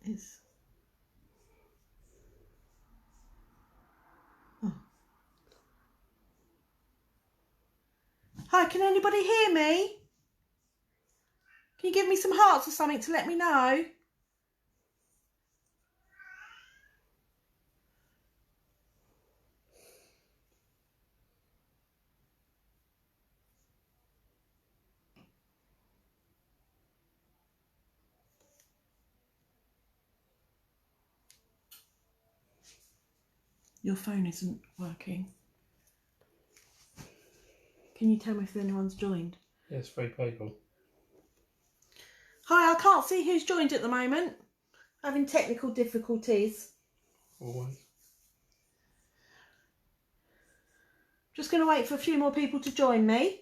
is. Oh. Hi, can anybody hear me? Can you give me some hearts or something to let me know? Your phone isn't working. Can you tell me if anyone's joined? Yes, 3 people. Hi, I can't see who's joined at the moment. Having technical difficulties. Always. Just going to wait for a few more people to join me.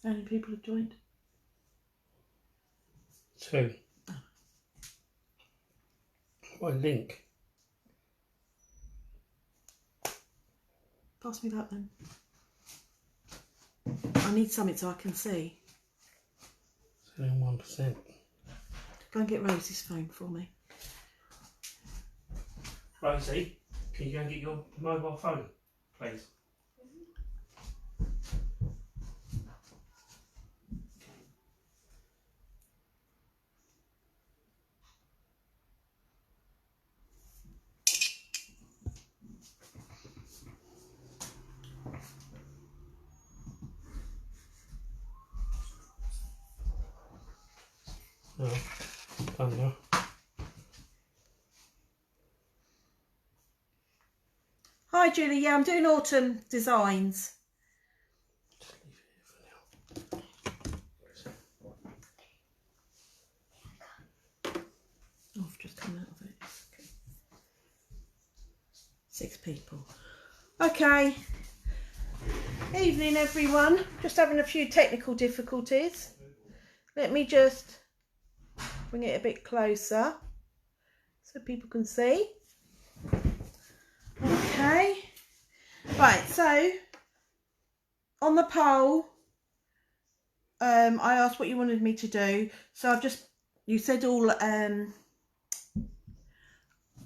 How many people have joined? 2. My link. Pass me that then. I need something so I can see. It's only 1%. Go and get Rosie's phone for me. Rosie, can you go and get your mobile phone, please? No, done now. Hi Julie, yeah, I'm doing autumn designs. Just leave it here for now. Oh, I've just come out of it. Okay. 6 people. Okay. Evening everyone. Just having a few technical difficulties. Let me just bring it a bit closer so people can see. Okay. Right, so on the poll, I asked what you wanted me to do. So you said all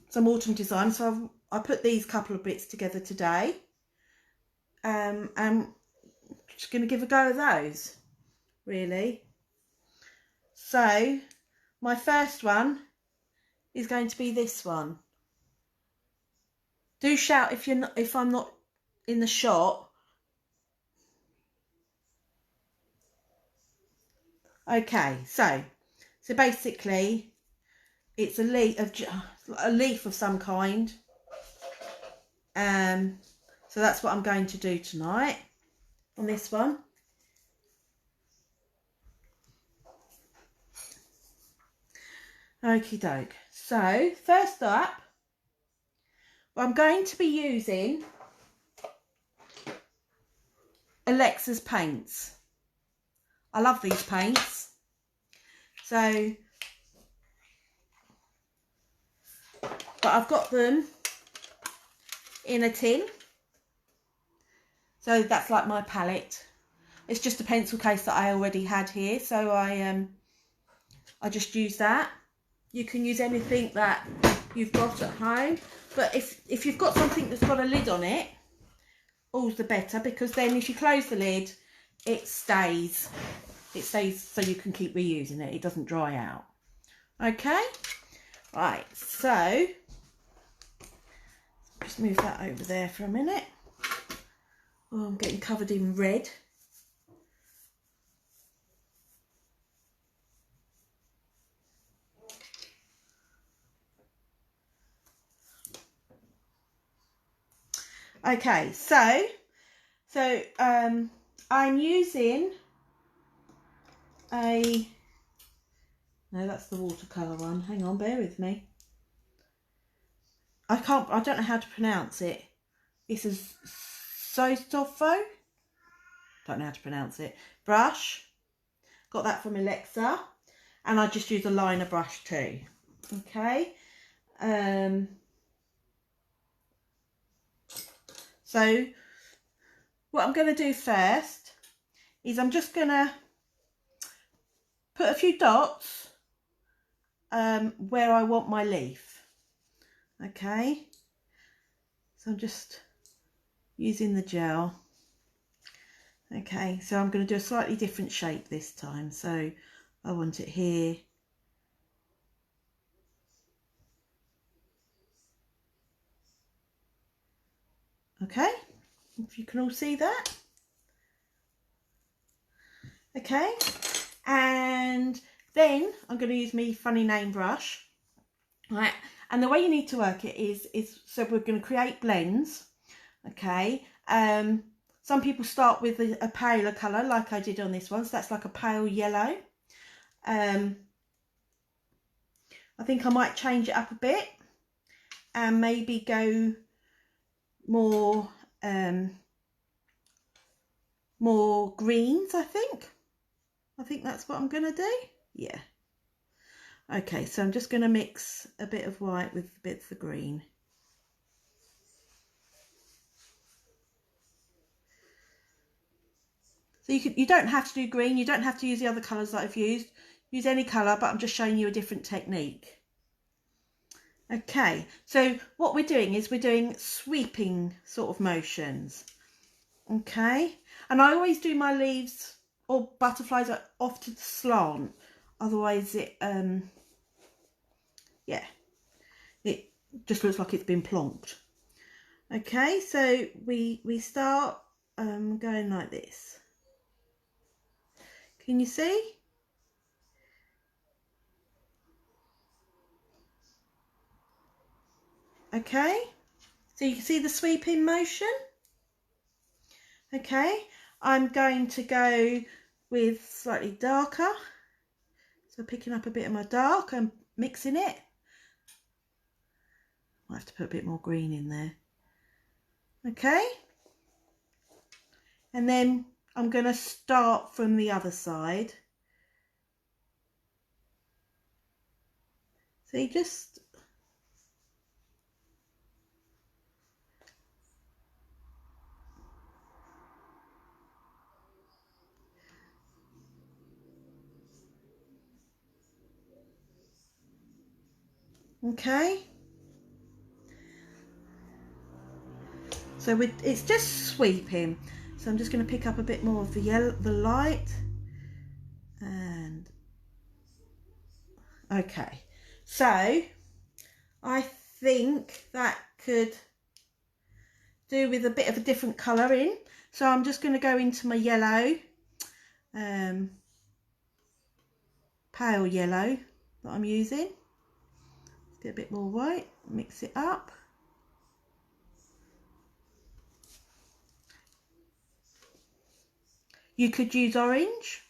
some autumn design. So I put these couple of bits together today. And just going to give a go at those, really. So my first one is going to be this one. Do shout if I'm not in the shot. Okay, so basically it's a leaf of some kind. So that's what I'm going to do tonight on this one. Okie doke. So first up, I'm going to be using Alexa's paints. I love these paints. So, but I've got them in a tin. So that's like my palette. It's just a pencil case that I already had here. So I just use that. You can use anything that you've got at home. But if you've got something that's got a lid on it, all's the better, because then if you close the lid, it stays. It stays so you can keep reusing it. It doesn't dry out. Okay? Right, so just move that over there for a minute. Oh, I'm getting covered in red. Okay, so I'm using no, that's the watercolour one. Hang on, bear with me. I don't know how to pronounce it. This is Sostofo. Don't know how to pronounce it. Brush. got that from Alexa, and I just use a liner brush too. Okay, so what I'm going to do first is I'm just going to put a few dots where I want my leaf. Okay, so I'm just using the gel. Okay, so I'm going to do a slightly different shape this time. So I want it here. Okay, if you can all see that. Okay, and then I'm going to use my funny name brush. Right, and the way you need to work it is so we're going to create blends. Okay, some people start with a paler colour like I did on this one, so that's like a pale yellow. I think I might change it up a bit and maybe go more more greens. I think that's what I'm gonna do. Yeah. Okay, so I'm just gonna mix a bit of white with bits of green. So you don't have to do green, you don't have to use the other colours that I've used. Use any colour, but I'm just showing you a different technique. Okay, so what we're doing is we're doing sweeping sort of motions. Okay, and I always do my leaves or butterflies off to the slant, otherwise it yeah, it just looks like it's been plonked. Okay, so we start going like this. Can you see? Okay, so you can see the sweeping motion. Okay, I'm going to go with slightly darker, so picking up a bit of my dark and mixing it. I'll have to put a bit more green in there. Okay, and then I'm going to start from the other side. See, just okay. So it's just sweeping. So I'm just going to pick up a bit more of the yellow, the light, and okay. So I think that could do with a bit of a different colour in. So I'm just going to go into my yellow, pale yellow that I'm using. Let's get a bit more white, mix it up. You could use orange.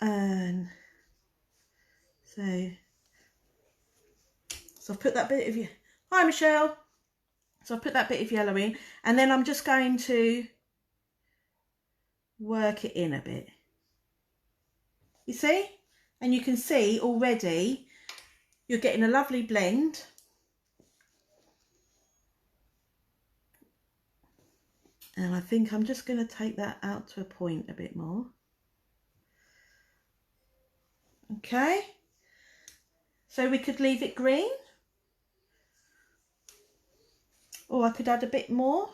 And so I've put that bit of, hi Michelle. So I've put that bit of yellow in, and then I'm just going to work it in a bit. You see? And you can see already you're getting a lovely blend. And I think I'm just going to take that out to a point a bit more. Okay. So we could leave it green. Or I could add a bit more.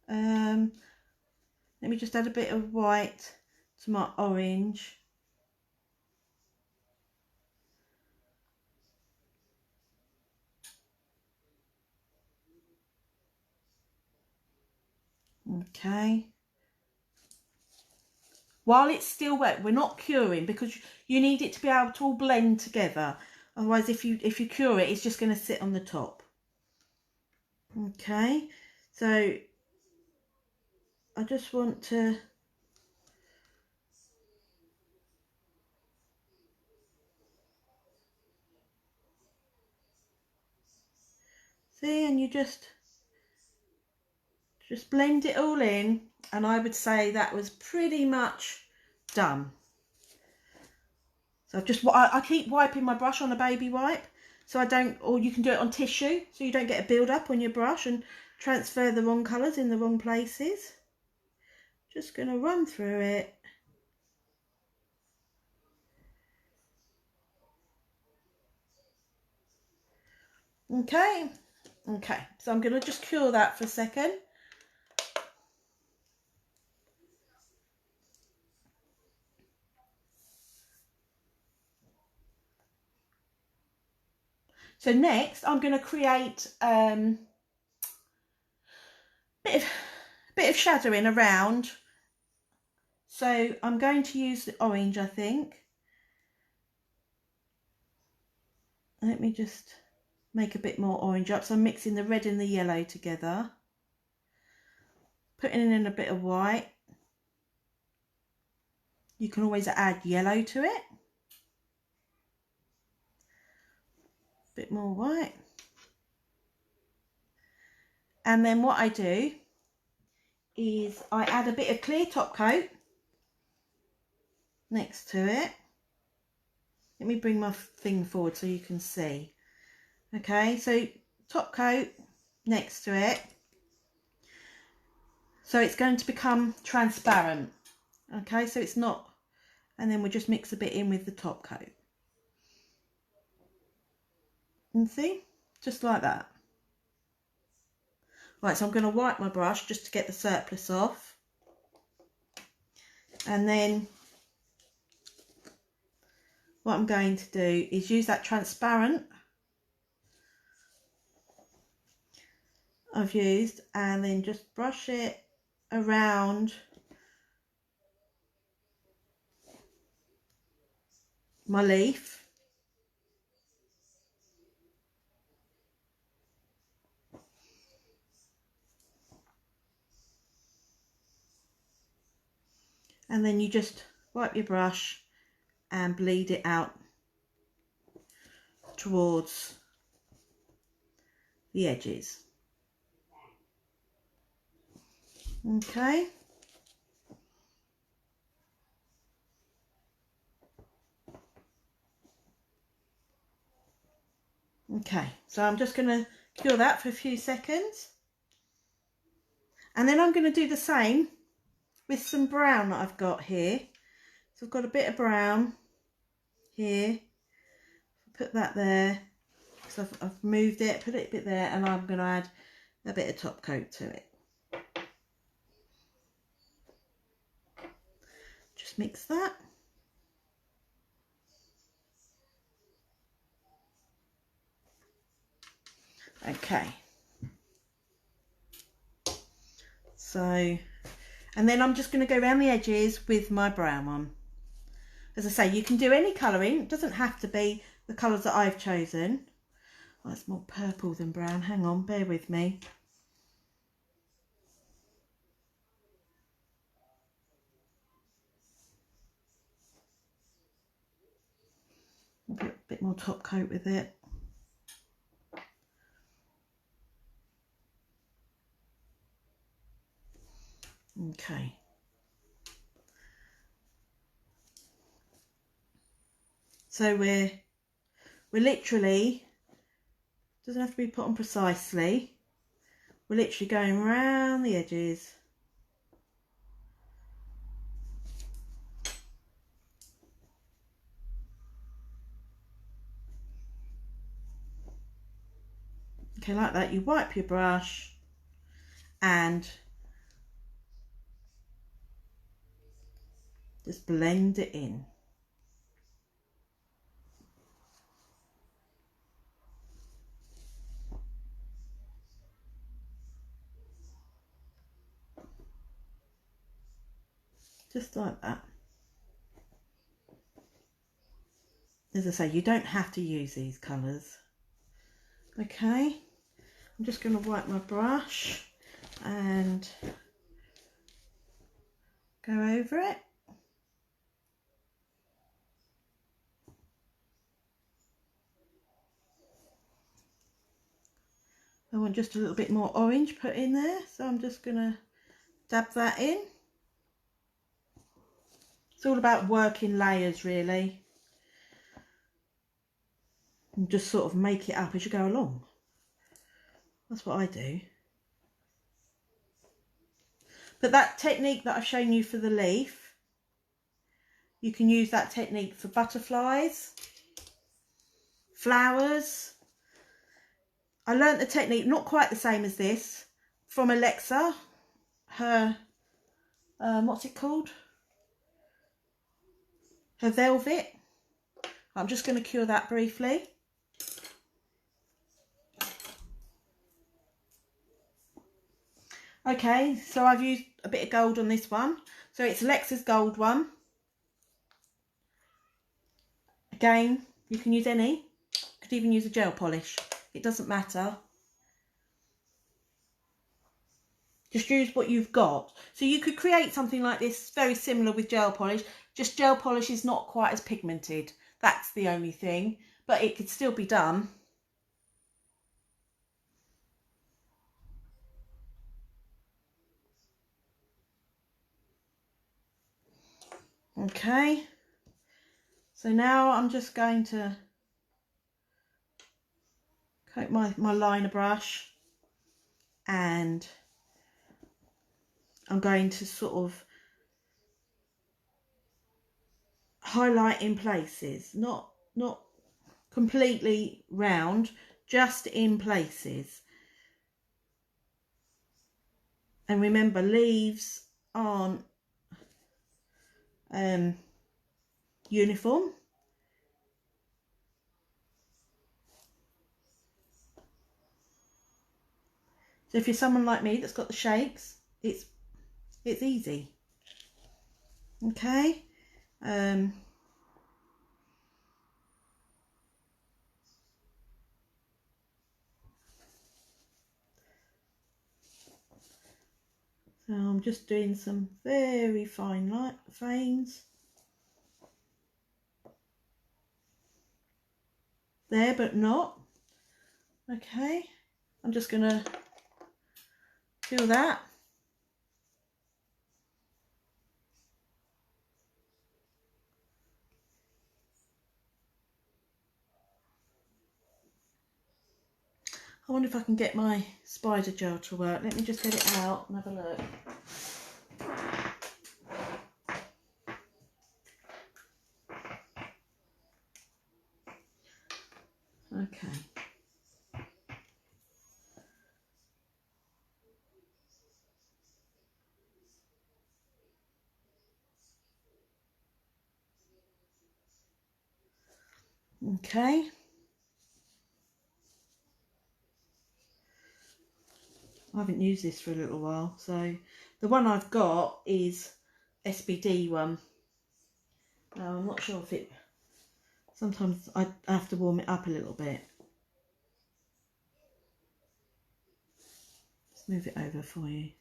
Let me just add a bit of white to my orange. Okay. While it's still wet, we're not curing because you need it to be able to all blend together. Otherwise, if you cure it, it's just going to sit on the top. Okay, so I just want to see, and you just Just blend it all in, and I would say that was pretty much done. So I keep wiping my brush on a baby wipe, so I don't, or you can do it on tissue, so you don't get a build up on your brush and transfer the wrong colours in the wrong places. Just going to run through it. Okay, so I'm going to just cure that for a second. So next I'm going to create bit of shadowing around. So I'm going to use the orange, I think. Let me just make a bit more orange up. So I'm mixing the red and the yellow together. Putting in a bit of white. You can always add yellow to it. Bit more white. And then what I do is I add a bit of clear top coat next to it. Let me bring my thing forward so you can see. Okay, so top coat next to it. So it's going to become transparent. Okay, so it's not, and then we'll just mix a bit in with the top coat. And see, just like that. Right, so I'm going to wipe my brush just to get the surplus off. And then what I'm going to do is use that transparent I've used, and then just brush it around my leaf. And then you just wipe your brush and bleed it out towards the edges. Okay. Okay, so I'm just going to cure that for a few seconds. And then I'm going to do the same with some brown that I've got here. So I've got a bit of brown here. Put that there. So I've moved it, put it a bit there, and I'm going to add a bit of top coat to it. Just mix that. Okay. So, and then I'm just going to go around the edges with my brown one. As I say, you can do any colouring. It doesn't have to be the colours that I've chosen. Oh, it's more purple than brown. Hang on, bear with me. I'll put a bit more top coat with it. Okay. So we're literally, doesn't have to be put on precisely. We're literally going around the edges. Okay, like that. You wipe your brush and just blend it in. Just like that. As I say, you don't have to use these colours. Okay, I'm just going to wipe my brush and go over it. I want just a little bit more orange put in there, so I'm just going to dab that in. It's all about working layers really, and just sort of make it up as you go along. That's what I do. But that technique that I've shown you for the leaf, you can use that technique for butterflies, flowers. I learnt the technique, not quite the same as this, from Alexa. Her, what's it called? Her velvet. I'm just going to cure that briefly. Okay, so I've used a bit of gold on this one. So it's Alexa's gold one. Again, you can use any. Could even use a gel polish. It doesn't matter. Just use what you've got. So you could create something like this very similar with gel polish. Just gel polish is not quite as pigmented. That's the only thing. But it could still be done. Okay. So now I'm just going to coat my liner brush, and I'm going to sort of highlight in places, not completely round, just in places. And remember, leaves aren't uniform. So if you're someone like me that's got the shakes, it's easy. Okay. So I'm just doing some very fine light veins there, but not. Okay. I'm just going to do that. I wonder if I can get my spider gel to work. Let me just get it out and have a look. Okay. Okay. I haven't used this for a little while, so the one I've got is SBD one. I'm not sure if it, sometimes I have to warm it up a little bit. Let's move it over for you.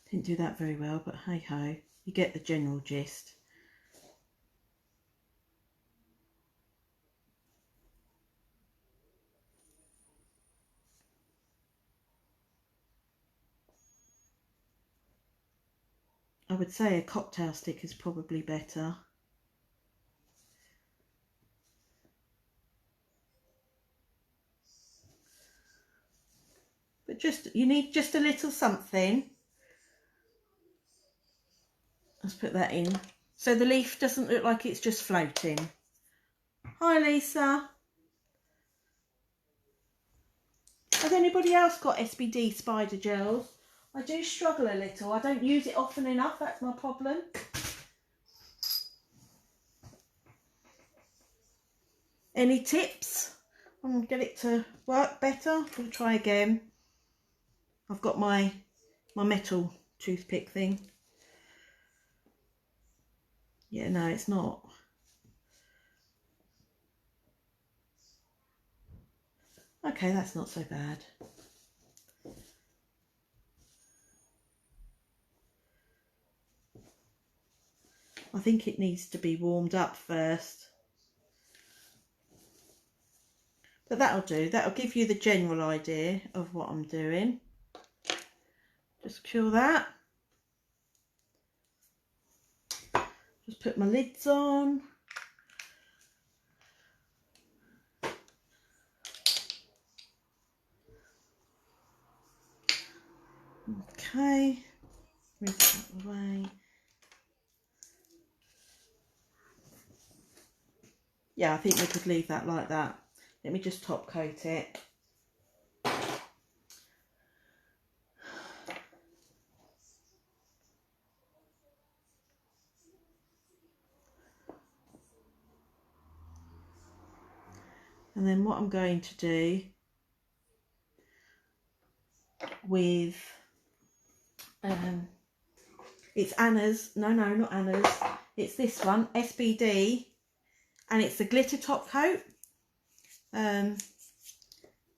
Didn't do that very well, but hey ho, you get the general gist. I would say a cocktail stick is probably better. But just, you need just a little something. Let's put that in. So the leaf doesn't look like it's just floating. Hi Lisa. Has anybody else got SBD spider gels? I do struggle a little. I don't use it often enough. That's my problem. Any tips on get it to work better? I'm going to try again. I've got my metal toothpick thing. Yeah, no, it's not. Okay, that's not so bad. I think it needs to be warmed up first. But that'll do. That'll give you the general idea of what I'm doing. Just cure that. Just put my lids on. Okay, move that out of the way. Yeah, I think we could leave that like that. Let me just top coat it. And then what I'm going to do with, it's Anna's, no, not Anna's, it's this one, SBD, and it's the glitter top coat. And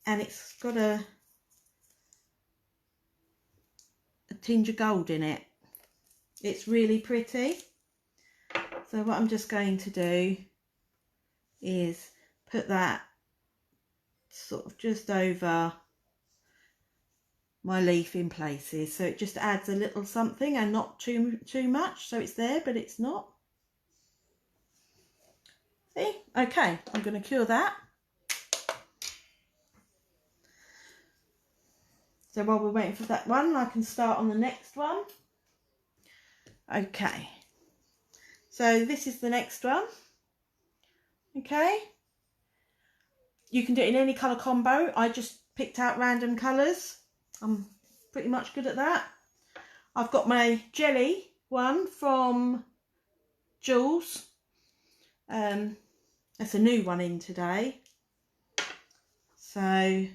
it's got a tinge of gold in it. It's really pretty. So what I'm just going to do is put that sort of just over my leaf in places, so it just adds a little something and not too much, so it's there but it's not. See? Okay, I'm going to cure that. So while we're waiting for that one, I can start on the next one. Okay, so this is the next one. Okay, you can do it in any colour combo. I just picked out random colours. I'm pretty much good at that. I've got my jelly one from Jules. That's a new one in today. So I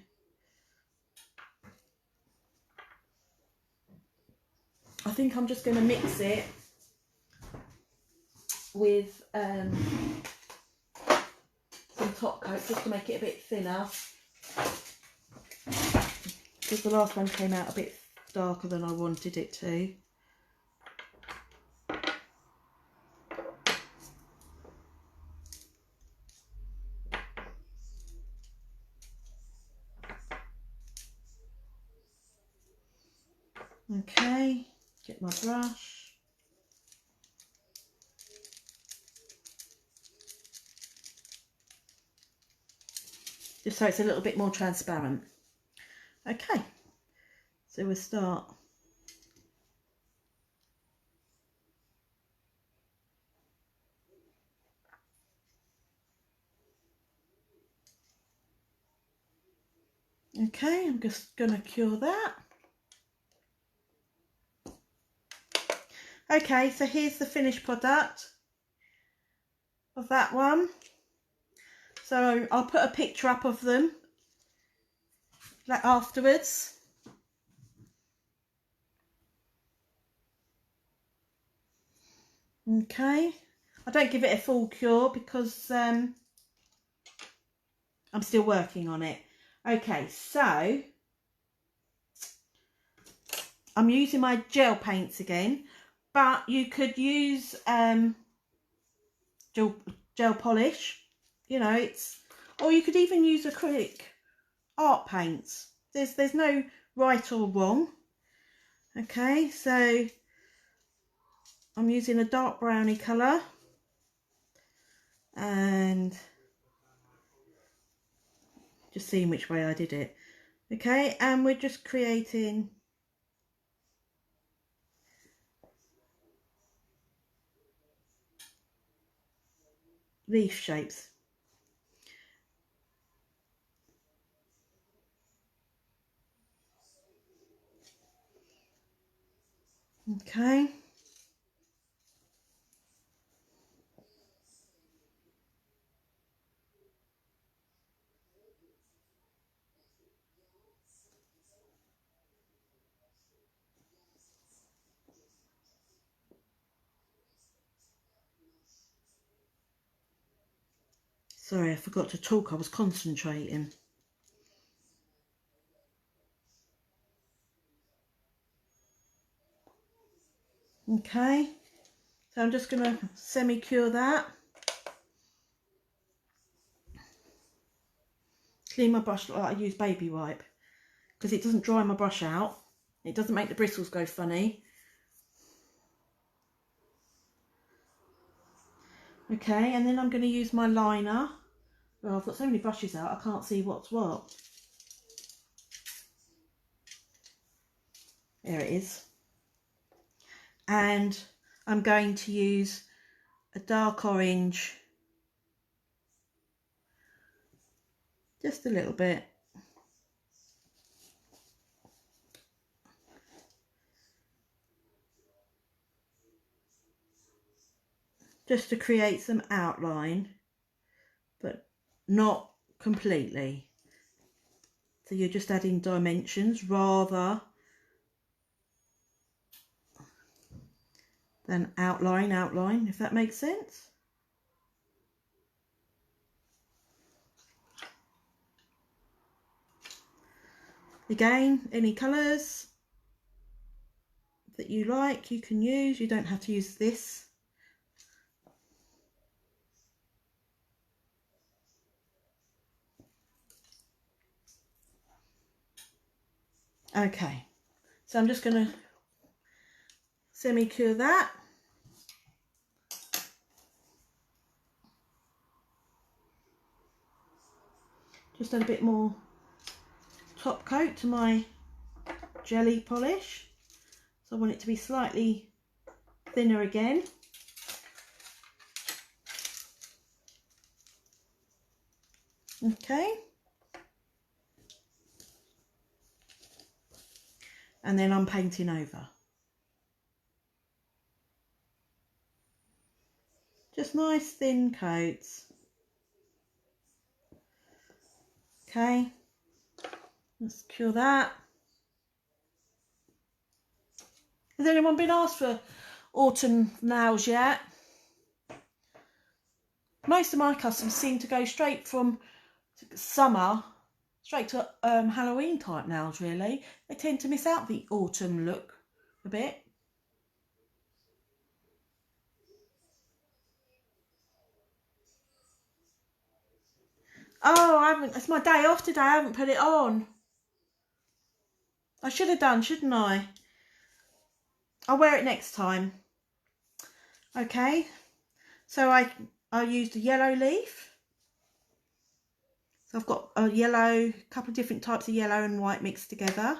think I'm just going to mix it with some top coat just to make it a bit thinner, because the last one came out a bit darker than I wanted it to. Okay, get my brush. Just so it's a little bit more transparent. Okay, so we'll start. Okay, I'm just going to cure that. Okay, so here's the finished product of that one. So I'll put a picture up of them afterwards. Okay, I don't give it a full cure because I'm still working on it. Okay, so I'm using my gel paints again, but you could use gel polish, you know, or you could even use acrylic art paints. There's no right or wrong. Okay, so I'm using a dark browny colour and just seeing which way I did it. Okay, and we're just creating leaf shapes. Okay. Sorry, I forgot to talk, I was concentrating. Okay, So I'm just going to semi-cure that. Clean my brush like I use baby wipe, because it doesn't dry my brush out. It doesn't make the bristles go funny. Okay, and then I'm going to use my liner. Well, I've got so many brushes out, I can't see what's what. There it is. And I'm going to use a dark orange, just a little bit. Just to create some outline, but not completely. So you're just adding dimensions rather than outline, if that makes sense. Again, any colours that you like you can use. You don't have to use this. Okay, so I'm just going to semi-cure that. Just add a bit more top coat to my jelly polish. So I want it to be slightly thinner again. Okay. And then I'm painting over. Just nice thin coats. Okay. Let's cure that. Has anyone been asked for autumn nails yet? Most of my customers seem to go straight from summer straight to Halloween type nails, really. They tend to miss out the autumn look a bit. Oh, I haven't. It's my day off today. I haven't put it on. I should have done, shouldn't I? I'll wear it next time. Okay. So I used a yellow leaf. So I've got a yellow, couple of different types of yellow and white mixed together.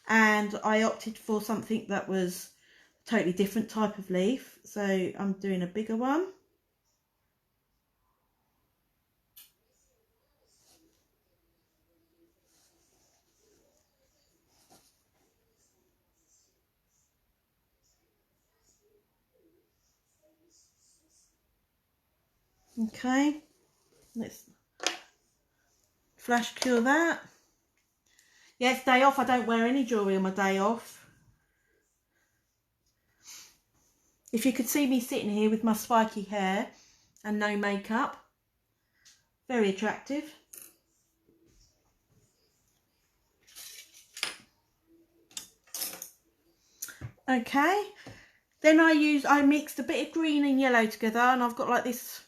And I opted for something that was a totally different type of leaf. So I'm doing a bigger one. Okay, let's flash cure that. Yeah, it's day off. I don't wear any jewellery on my day off. If you could see me sitting here with my spiky hair and no makeup, very attractive. Okay, then I mixed a bit of green and yellow together, and I've got like this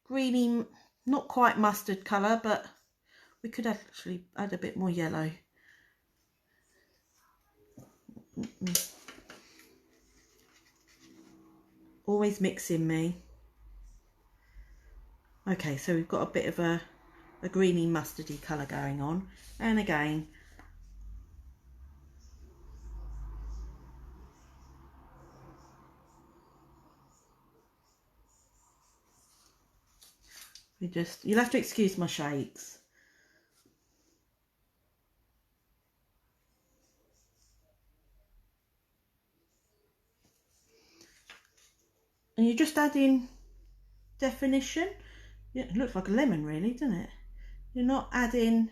greeny, not quite mustard colour, but we could actually add a bit more yellow. Always mixing me. Okay, so we've got a bit of a greeny mustardy colour going on, and again you'll have to excuse my shakes. And you're just adding definition. Yeah, it looks like a lemon really, doesn't it? You're not adding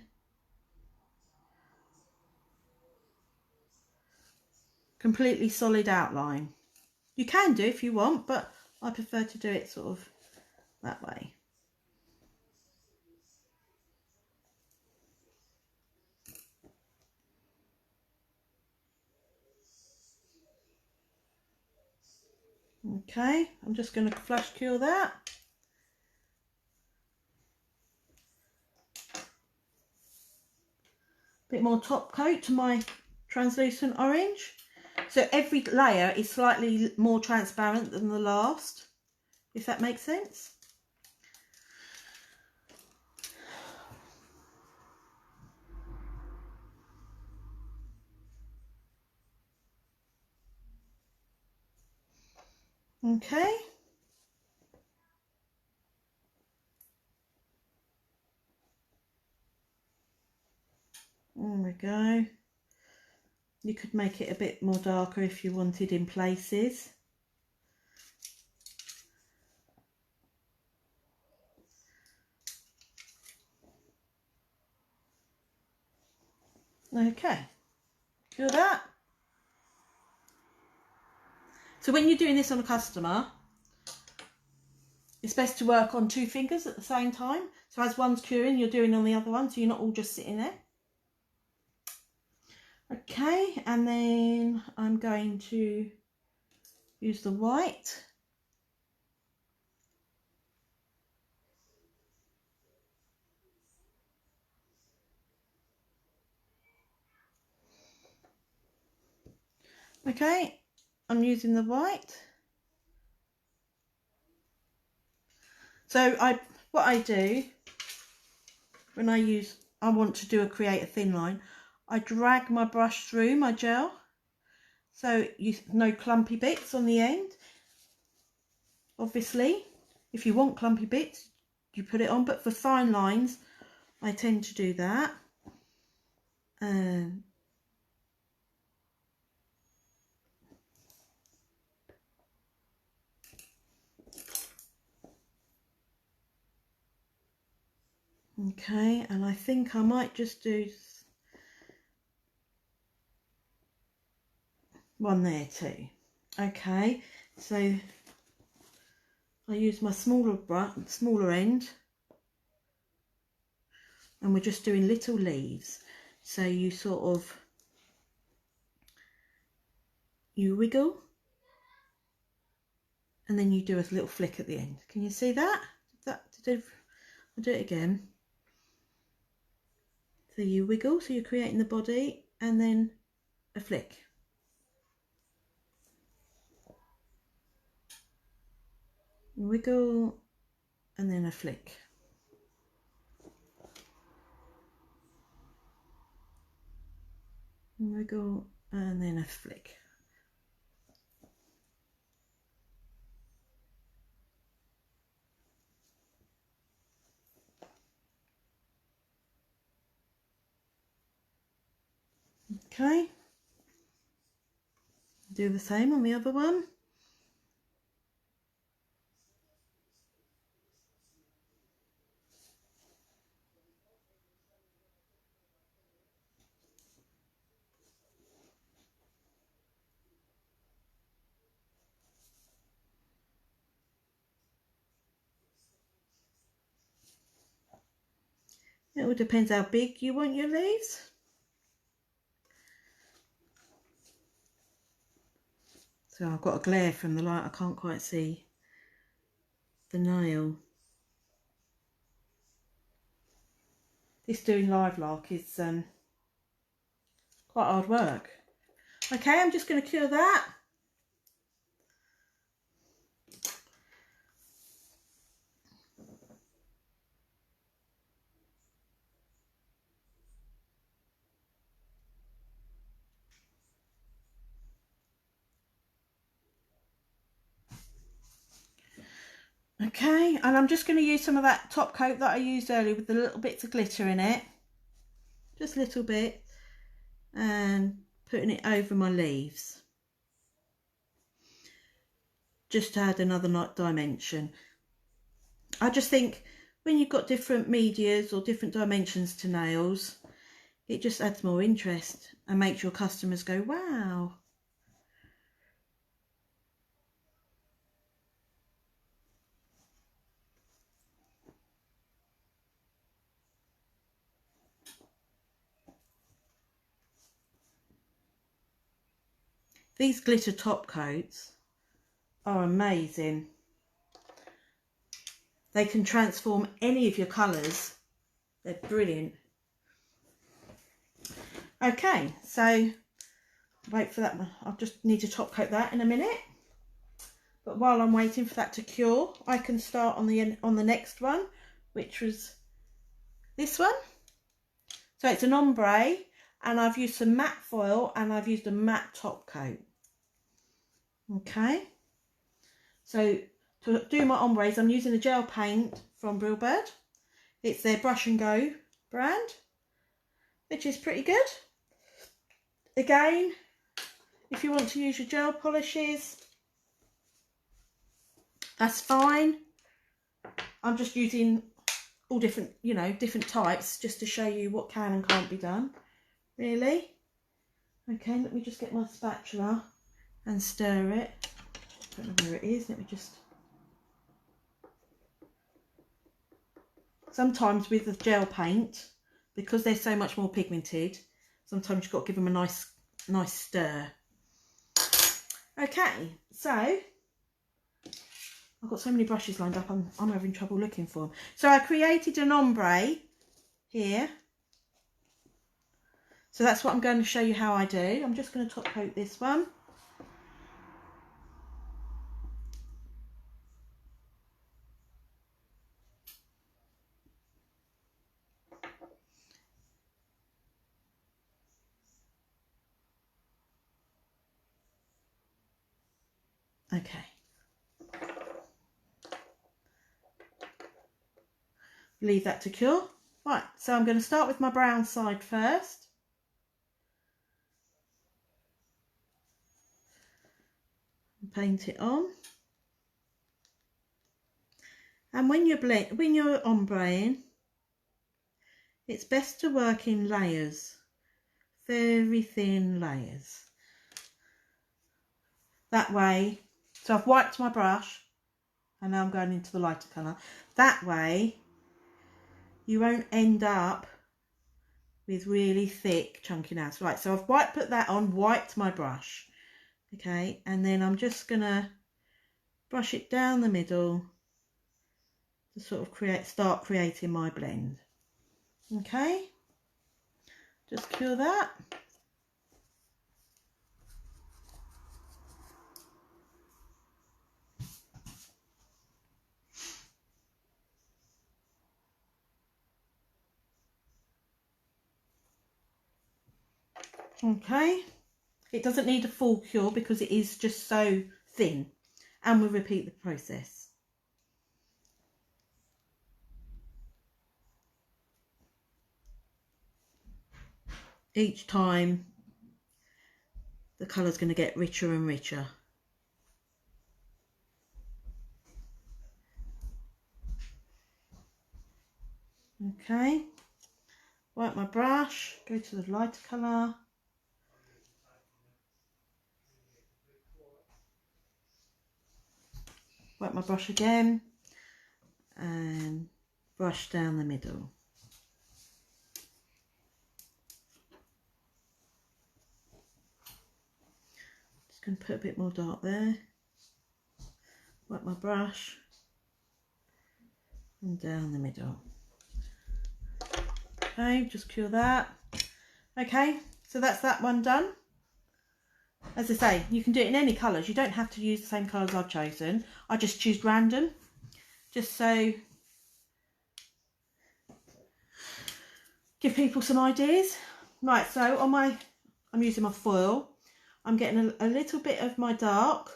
completely solid outline. You can do if you want, but I prefer to do it sort of that way. Okay, I'm just going to flush cure that. Bit more top coat to my translucent orange. So every layer is slightly more transparent than the last, if that makes sense. Okay. There we go. You could make it a bit more darker if you wanted in places. Okay, do that. So when you're doing this on a customer, it's best to work on 2 fingers at the same time. So as one's curing, you're doing on the other one, so you're not all just sitting there. Okay, and then I'm going to use the white. Okay, I'm using the white. So what I do when I want to create a thin line, I drag my brush through my gel, so no clumpy bits on the end. Obviously, if you want clumpy bits, you put it on, but for fine lines, I tend to do that. Okay, and I think I might just do one there too. Okay, so I use my smaller end, and we're just doing little leaves. So you you wiggle, and then you do a little flick at the end. Can you see that? I'll do it again. So you wiggle, so you're creating the body, and then a flick. Wiggle, and then a flick. Wiggle, and then a flick. Okay, do the same on the other one. It all depends how big you want your leaves. So I've got a glare from the light, I can't quite see the nail. This doing lilac is quite hard work. Okay, I'm just going to cure that. Okay, and I'm just going to use some of that top coat that I used earlier with the little bits of glitter in it. Just a little bit. And putting it over my leaves. Just to add another dimension. I just think when you've got different medias or different dimensions to nails, it just adds more interest and makes your customers go, wow. These glitter top coats are amazing. They can transform any of your colours. They're brilliant. Okay, so wait for that one. I'll just need to top coat that in a minute. But while I'm waiting for that to cure, I can start on the next one, which was this one. So it's an ombre, and I've used some matte foil and I've used a matte top coat. Okay, so to do my ombres, I'm using a gel paint from Brilbird. It's their Brush and Go brand, which is pretty good. Again, if you want to use your gel polishes, that's fine. I'm just using all different, different types just to show you what can and can't be done, really. Okay, let me just get my spatula and stir it. I don't know where it is. Let me just... Sometimes with the gel paint, because they're so much more pigmented, sometimes you've got to give them a nice stir. Okay, so I've got so many brushes lined up, I'm having trouble looking for them. So I created an ombre here. So that's what I'm going to show you how I do. I'm just going to top coat this one. Okay. Leave that to cure. Right, so I'm going to start with my brown side first. And paint it on. And when you're ombreing, it's best to work in layers, very thin layers. That way, so I've wiped my brush and now I'm going into the lighter colour. That way, you won't end up with really thick chunky nails. Right, so I've put that on, wiped my brush. Okay, and then I'm just going to brush it down the middle to sort of start creating my blend. Okay, just cure that. Okay, it doesn't need a full cure because it is just so thin, and we'll repeat the process. Each time the colour's going to get richer and richer. Okay, wipe my brush, go to the lighter colour. Wipe my brush again and brush down the middle. Just going to put a bit more dark there. Wipe my brush and down the middle. Okay, just cure that. Okay, so that's that one done. As I say, you can do it in any colours. You don't have to use the same colours I've chosen. I just choose random, just so give people some ideas. Right, so I'm using my foil. I'm getting a little bit of my dark.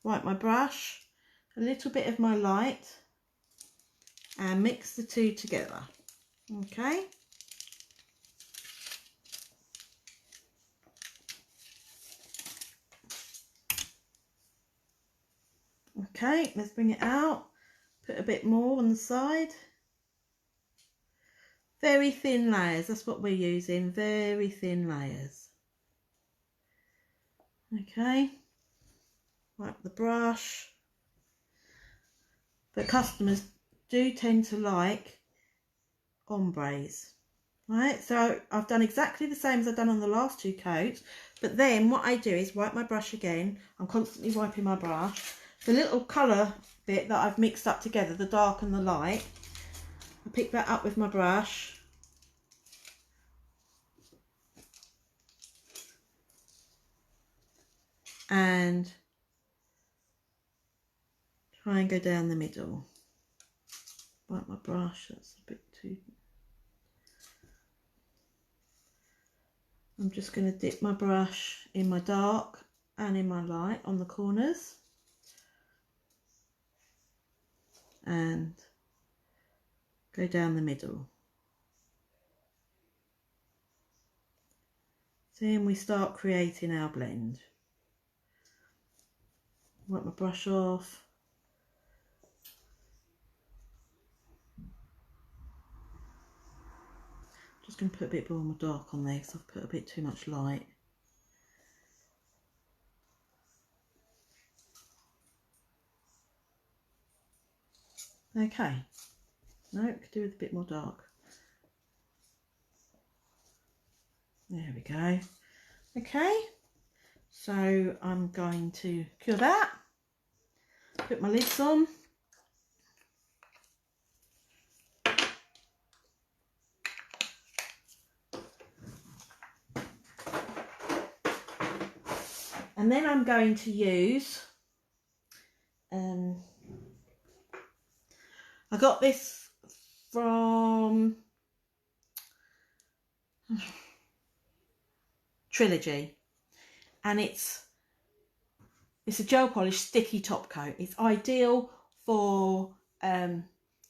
Wipe my brush, a little bit of my light, and mix the two together. Okay. Okay, let's bring it out. Put a bit more on the side. Very thin layers, that's what we're using, very thin layers. Okay, wipe the brush. But customers do tend to like ombres. Right, so I've done exactly the same as I've done on the last two coats. But then what I do is wipe my brush again. I'm constantly wiping my brush. The little colour bit that I've mixed up together, the dark and the light, I pick that up with my brush. And try and go down the middle. Wipe my brush, that's a bit too... I'm just going to dip my brush in my dark and in my light on the corners. And go down the middle. Then we start creating our blend. Wipe my brush off. Just going to put a bit more dark on there because I've put a bit too much light. Okay. No, could do with a bit more dark. There we go. Okay. So I'm going to cure that. Put my lids on. And then I'm going to use, I got this from Trilogy, and it's a gel polish sticky top coat. It's ideal for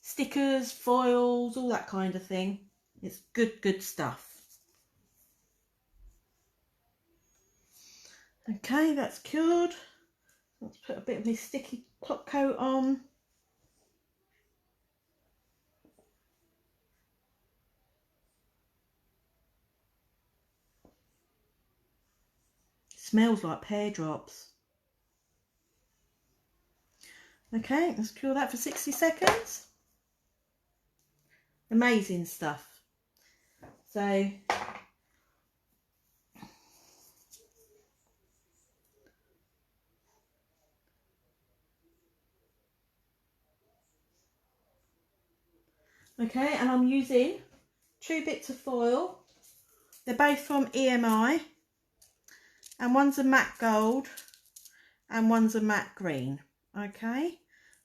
stickers, foils, all that kind of thing. It's good stuff. Okay, that's cured. Let's put a bit of my sticky top coat on. It smells like pear drops. Okay, let's cure that for 60 seconds. Amazing stuff. So okay, and I'm using 2 bits of foil. They're both from EMI, and one's a matte gold and one's a matte green. Okay,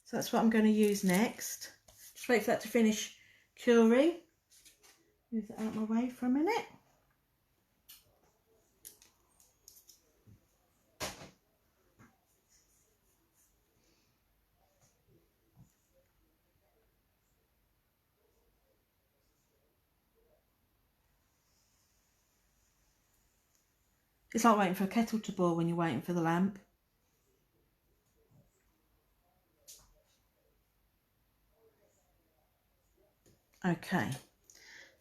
so that's what I'm going to use next. Just wait for that to finish curing. Move that out of my way for a minute. It's like waiting for a kettle to boil when you're waiting for the lamp. Okay,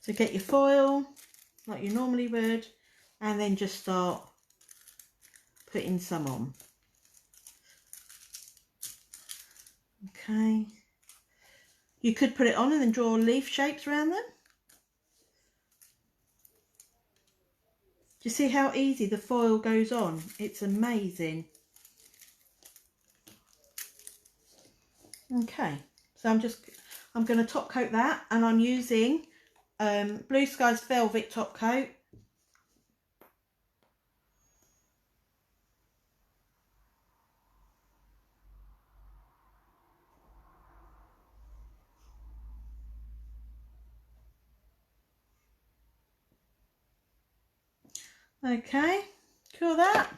so get your foil like you normally would, and then just start putting some on. Okay, you could put it on and then draw leaf shapes around them. Do you see how easy the foil goes on? It's amazing. Okay, so I'm going to top coat that, and I'm using Blue Skies Velvet top coat. Okay, cure that.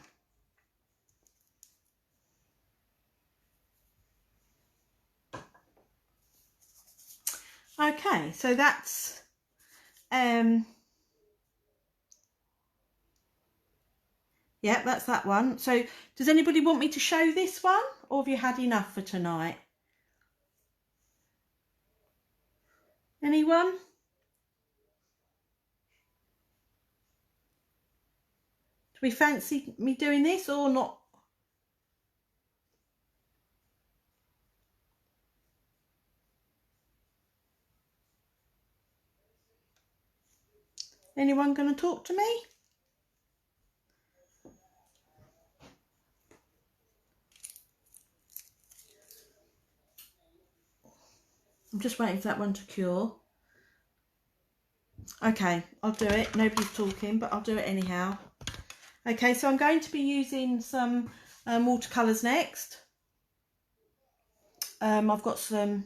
Okay, so that's yeah, that's that one. So does anybody want me to show this one, or have you had enough for tonight? Anyone? Do we fancy me doing this or not? Anyone going to talk to me? I'm just waiting for that one to cure. Okay, I'll do it. Nobody's talking, but I'll do it anyhow. Okay, so I'm going to be using some watercolours next. I've got some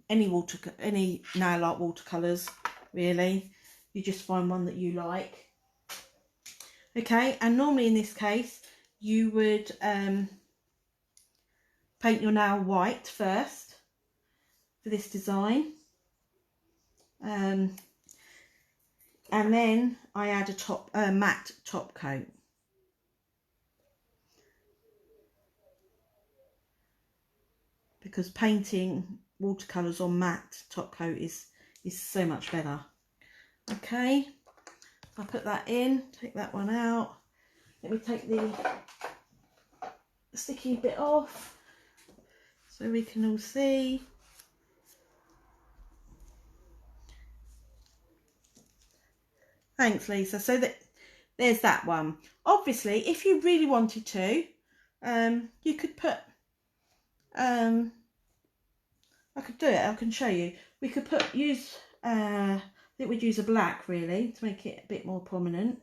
any nail art watercolours, really. You just find one that you like. Okay, and normally in this case you would paint your nail white first for this design, and then I add a matte top coat. Because painting watercolours on matte top coat is so much better. Okay, I'll put that in, take that one out. Let me take the sticky bit off so we can all see. Thanks, Lisa. So there's that one. Obviously, if you really wanted to, you could put I could do it. I can show you. We could I think we'd use a black really to make it a bit more prominent.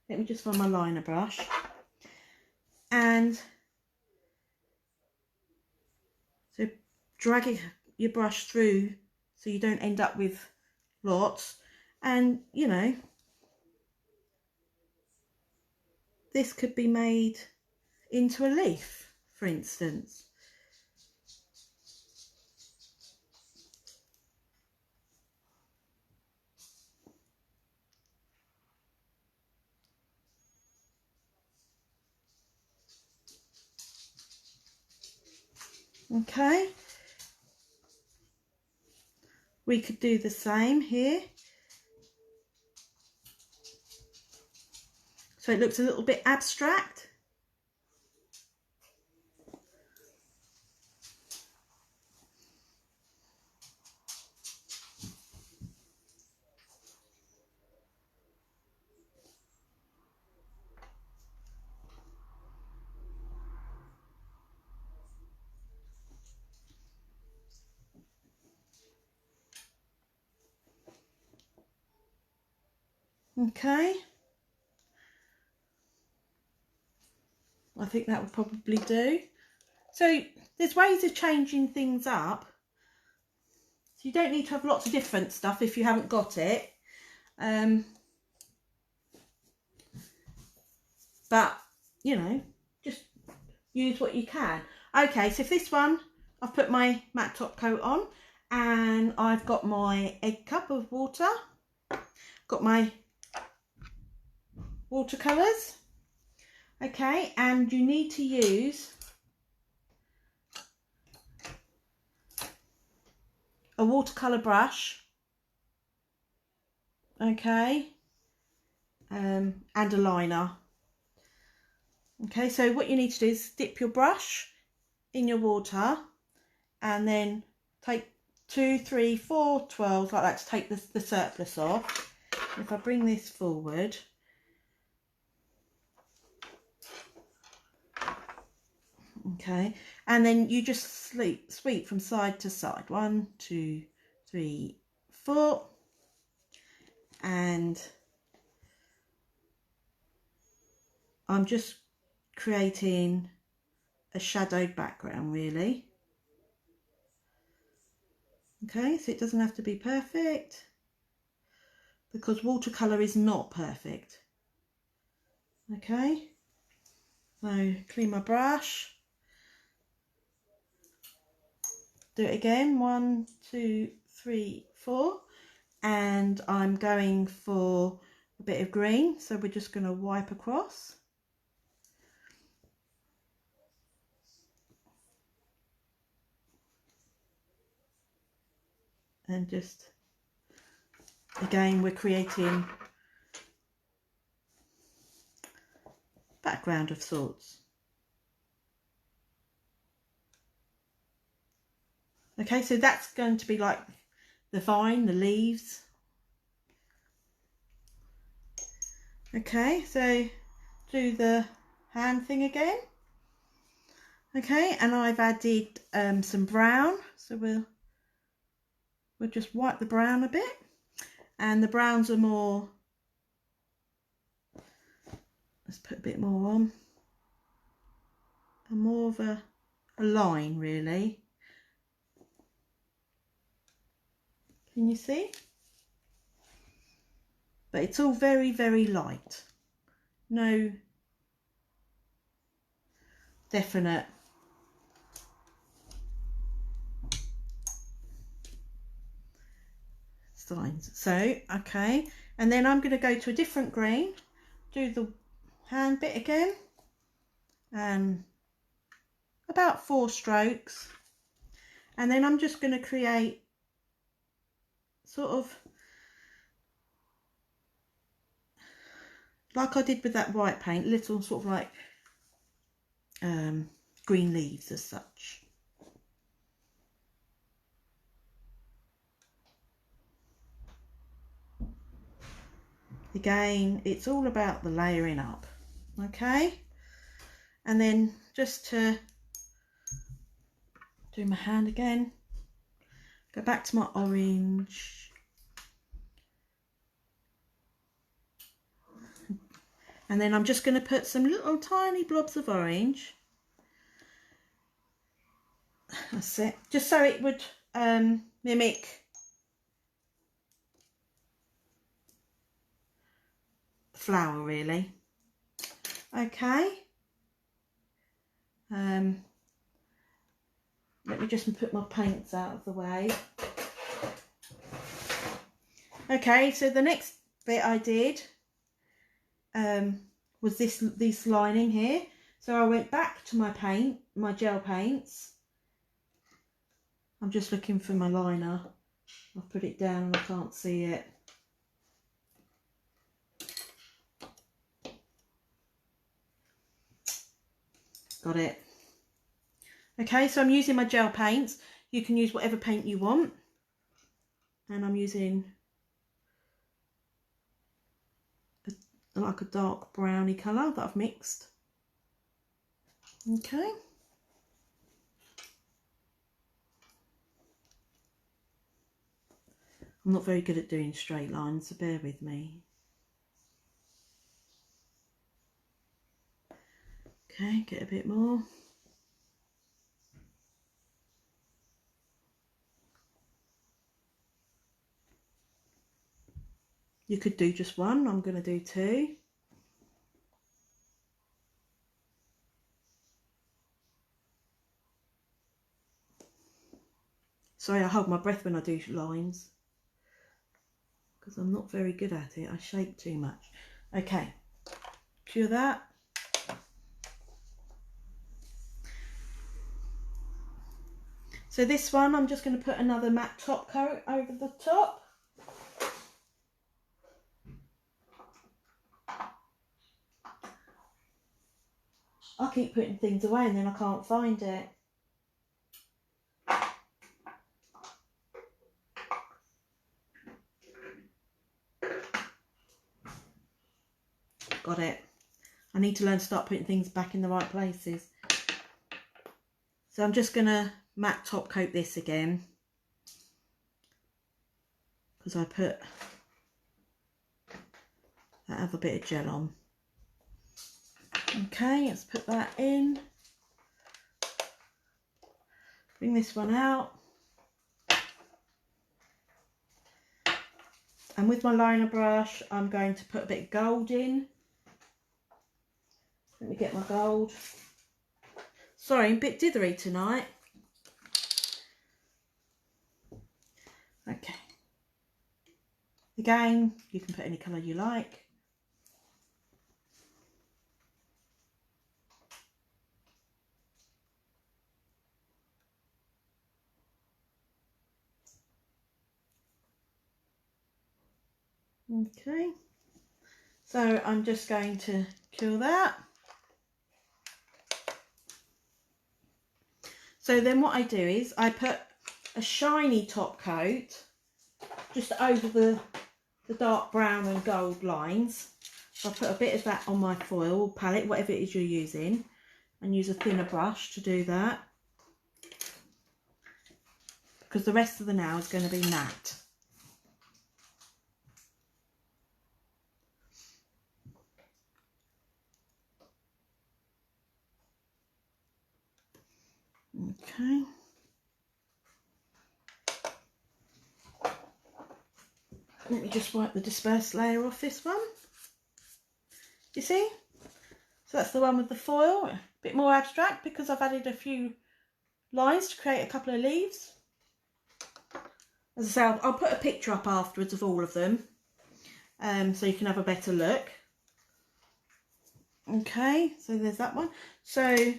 Let me just find my liner brush. And so drag your brush through so you don't end up with lots. And you know, this could be made into a leaf, for instance. Okay, we could do the same here. So it looks a little bit abstract. Okay, I think that would probably do. So there's ways of changing things up. So you don't need to have lots of different stuff if you haven't got it. But, you know, just use what you can. Okay, so for this one, I've put my matte top coat on and I've got my egg cup of water. Got my watercolours. Okay, and you need to use a watercolour brush. Okay, and a liner. Okay, so what you need to do is dip your brush in your water and then take 2, 3, 4 twirls like that to take the surplus off. If I bring this forward, okay, and then you just sweep from side to side. 1, 2, 3, 4, and I'm just creating a shadowed background really. Okay, so it doesn't have to be perfect because watercolour is not perfect. Okay, so clean my brush, do it again, 1, 2, 3, 4, and I'm going for a bit of green, so we're just going to wipe across. And just, again, we're creating background of sorts. Okay, so that's going to be like the vine, the leaves. Okay, so do the hand thing again. Okay, and I've added some brown, so we'll we'll just wipe the brown a bit, and the browns are more, let's put a bit more on, and more of a line really. Can you see? But it's all very, very light. No definite signs. So, okay. And then I'm going to go to a different green, do the hand bit again, and about 4 strokes. And then I'm just going to create sort of like I did with that white paint, little sort of like green leaves as such. Again, it's all about the layering up, okay? And then just to do my hand again, go back to my orange, and then I'm just going to put some little tiny blobs of orange. That's it, just so it would mimic the flower really. Okay, let me just put my paints out of the way. Okay, so the next bit I did was this lining here. So I went back to my paint, my gel paints. I'm just looking for my liner. I've put it down and I can't see it. Got it. Okay, so I'm using my gel paints. You can use whatever paint you want. And I'm using like a dark browny colour that I've mixed. Okay. I'm not very good at doing straight lines, so bear with me. Okay, get a bit more. You could do just one, I'm going to do 2. Sorry, I hold my breath when I do lines, because I'm not very good at it. I shake too much. Okay, cure that. So this one, I'm just going to put another matte top coat over the top. I keep putting things away and then I can't find it. Got it. I need to learn to start putting things back in the right places. So I'm just going to matte top coat this again, because I put that other bit of gel on. Okay, let's put that in. Bring this one out. And with my liner brush, I'm going to put a bit of gold in. Let me get my gold. Sorry, I'm a bit dithery tonight. Okay. Again, you can put any colour you like. Okay, so I'm just going to kill that. So then what I do is I put a shiny top coat just over the dark brown and gold lines. So I put a bit of that on my foil palette, whatever it is you're using, and use a thinner brush to do that. because the rest of the nail is going to be matte. Okay. Let me just wipe the dispersed layer off this one. You see? So that's the one with the foil. A bit more abstract because I've added a few lines to create a couple of leaves. As I say, I'll put a picture up afterwards of all of them, so you can have a better look. Okay, so there's that one. So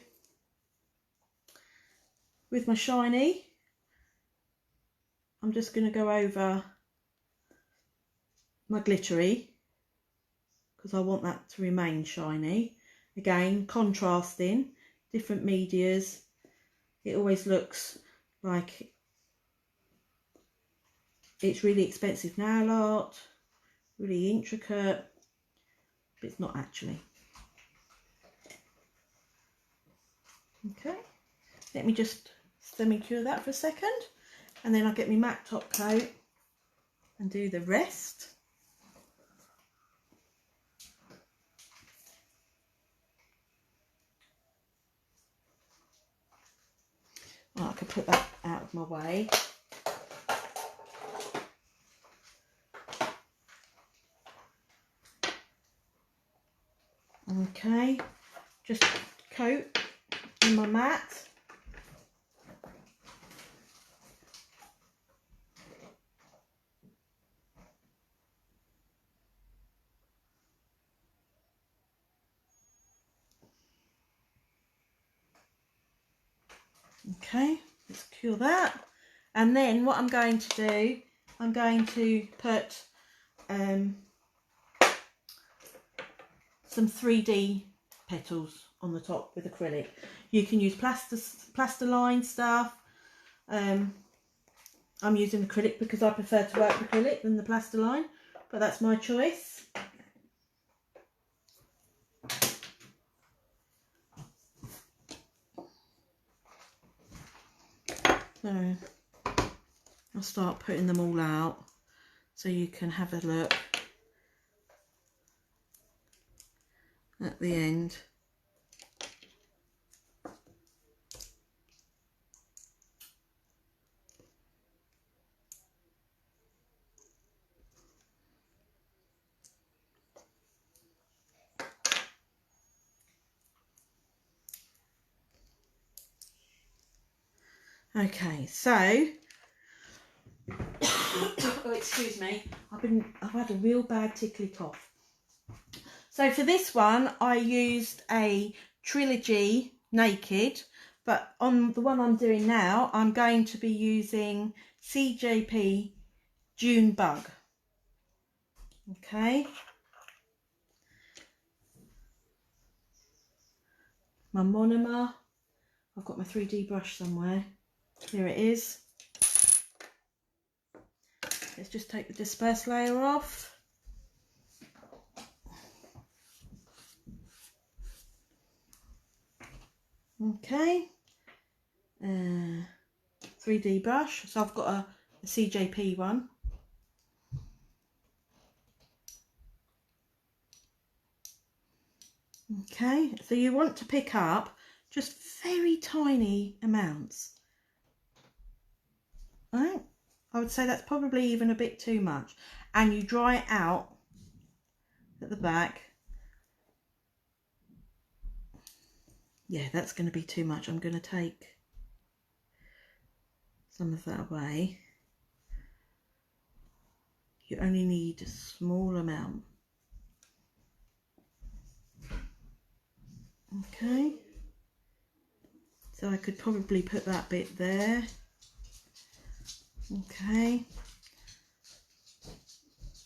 with my shiny, I'm just going to go over my glittery because I want that to remain shiny. Again, contrasting different medias. It always looks like it's really expensive nail art, really intricate, but it's not actually. Okay, let me just semi-cure that for a second, and then I'll get my matte top coat and do the rest. Well, I could put that out of my way. Okay, just coat in my mat. Okay, let's cure that. And then what I'm going to do, I'm going to put some 3D petals on the top with acrylic. You can use plasterline stuff. I'm using acrylic because I prefer to work with acrylic than the plasterline, but that's my choice. So I'll start putting them all out so you can have a look at the end. Okay, so oh, excuse me, I've had a real bad tickly cough. So for this one I used a Trilogy Naked, but on the one I'm doing now I'm going to be using CJP June Bug. Okay, my monomer, I've got my 3D brush somewhere, here it is. Let's just take the dispersed layer off. Okay, 3D brush, so I've got a CJP one. Okay, so you want to pick up just very tiny amounts. Right? I would say that's probably even a bit too much. And you dry it out at the back. Yeah, that's going to be too much. I'm going to take some of that away. You only need a small amount. Okay. So I could probably put that bit there. Okay.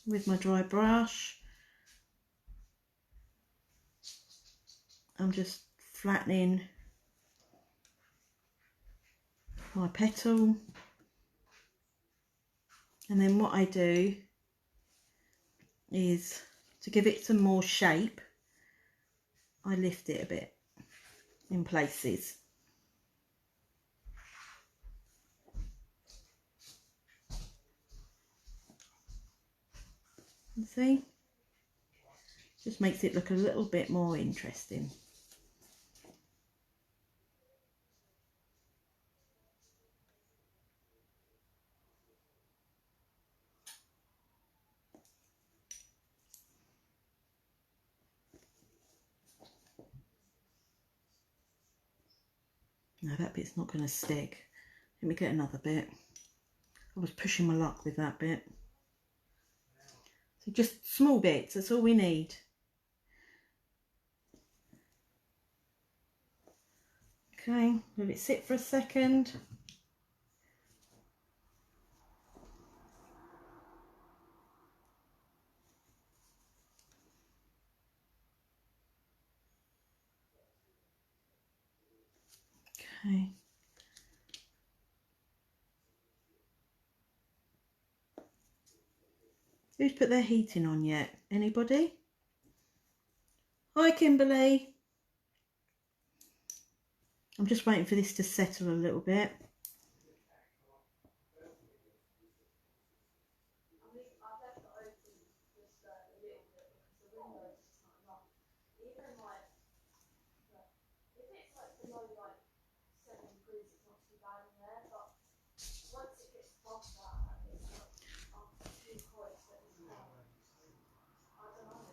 With my dry brush, I'm just flattening my petal, and then what I do is to give it some more shape, I lift it a bit in places. You see? Just makes it look a little bit more interesting. No, that bit's not going to stick. Let me get another bit. I was pushing my luck with that bit. So just small bits, that's all we need. Okay, let it sit for a second. Okay. Who's put their heating on yet? Anybody? Hi, Kimberly. I'm just waiting for this to settle a little bit.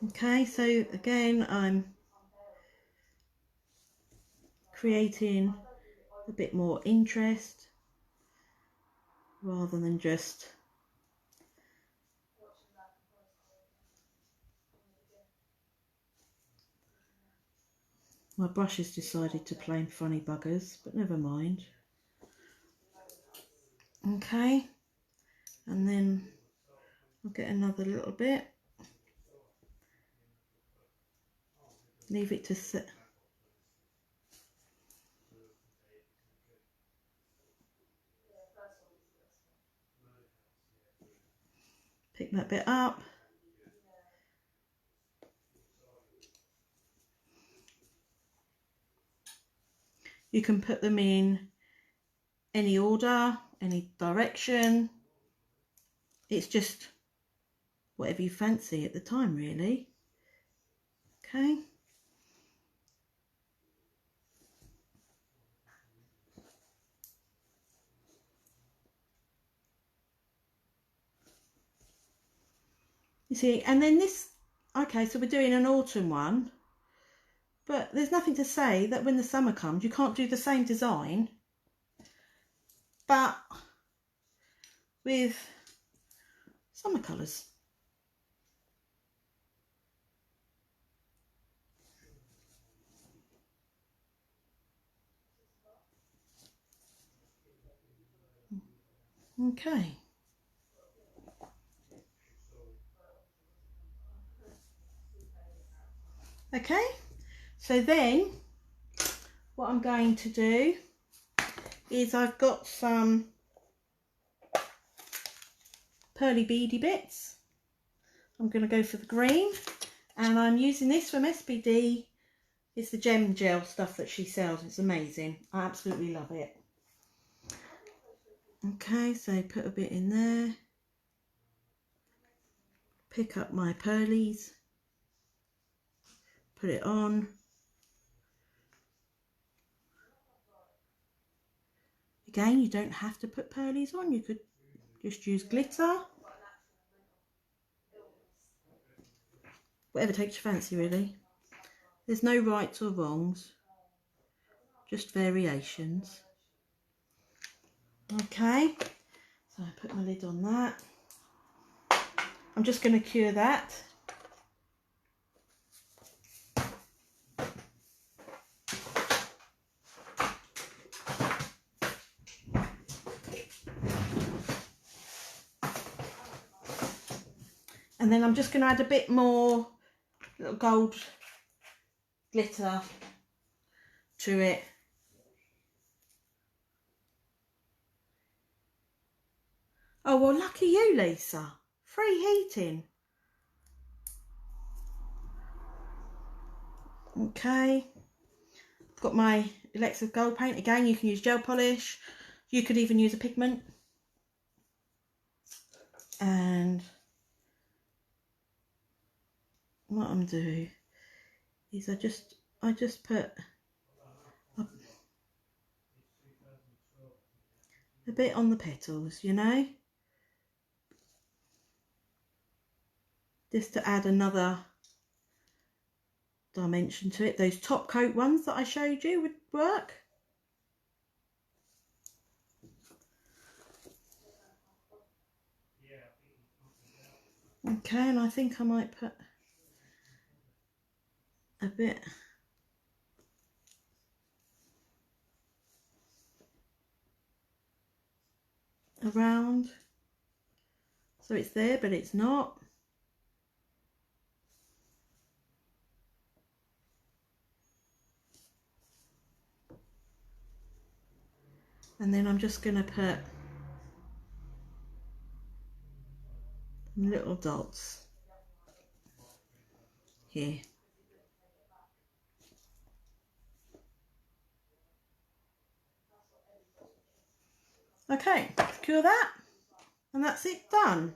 Okay, so again, I'm creating a bit more interest rather than just my brush has decided to play funny buggers, but never mind. Okay, and then I'll get another little bit, leave it to sit. Pick that bit up. You can put them in any order, any direction. It's just whatever you fancy at the time, really. Okay. You see, and then this, okay, so we're doing an autumn one, but there's nothing to say that when the summer comes, you can't do the same design, but with summer colours. Okay. Okay, so then what I'm going to do is I've got some pearly beady bits. I'm going to go for the green, and I'm using this from SBD. It's the gem gel stuff that she sells. It's amazing. I absolutely love it. Okay, so put a bit in there. Pick up my pearlies. Put it on. Again, you don't have to put pearlies on. You could just use glitter. Whatever takes your fancy, really. There's no rights or wrongs. Just variations. Okay, so I put my lid on that. I'm just going to cure that. And then I'm just going to add a bit more little gold glitter to it. Oh, well, lucky you, Lisa. Free heating. Okay. Got my Alexa gold paint. Again, you can use gel polish. You could even use a pigment. And what I'm doing is I just put a bit on the petals, you know, just to add another dimension to it. Those top coat ones that I showed you would work. Okay, and I think I might put a bit around, so it's there but it's not. And then I'm just going to put little dots here. Okay, secure that, and that's it done.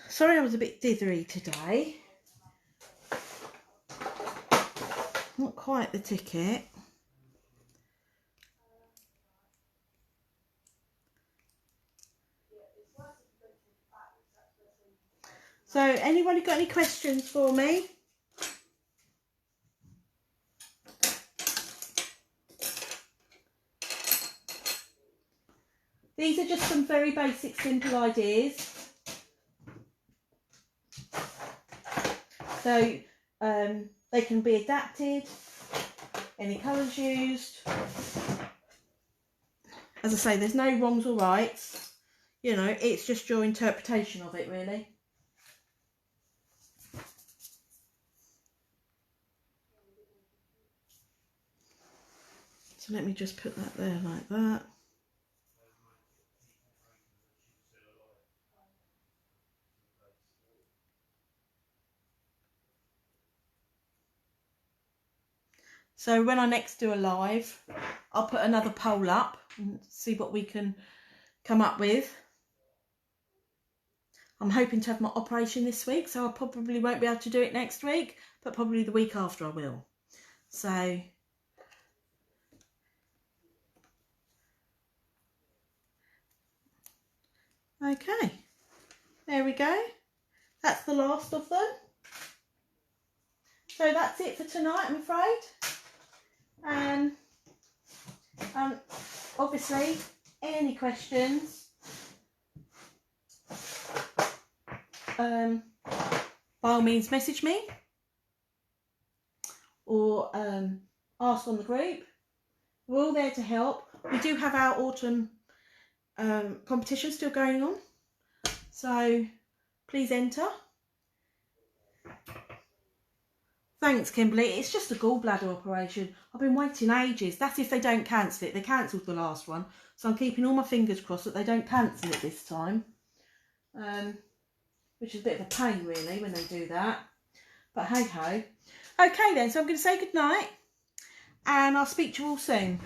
Sorry I was a bit dithery today. Not quite the ticket. So anybody got any questions for me? These are just some very basic, simple ideas. So they can be adapted, any colours used. As I say, there's no wrongs or rights. You know, it's just your interpretation of it, really. So let me just put that there like that. So when I next do a live, I'll put another poll up and see what we can come up with. I'm hoping to have my operation this week, so I probably won't be able to do it next week, but probably the week after I will. So okay, there we go. That's the last of them. So that's it for tonight, I'm afraid. And obviously, any questions, by all means message me or ask on the group. We're all there to help. We do have our autumn competition still going on, so please enter. Thanks, Kimberly. It's just a gallbladder operation. I've been waiting ages. That's if they don't cancel it. They cancelled the last one, so I'm keeping all my fingers crossed that they don't cancel it this time, which is a bit of a pain really when they do that, but hey ho. Okay then, so I'm going to say good night and I'll speak to you all soon.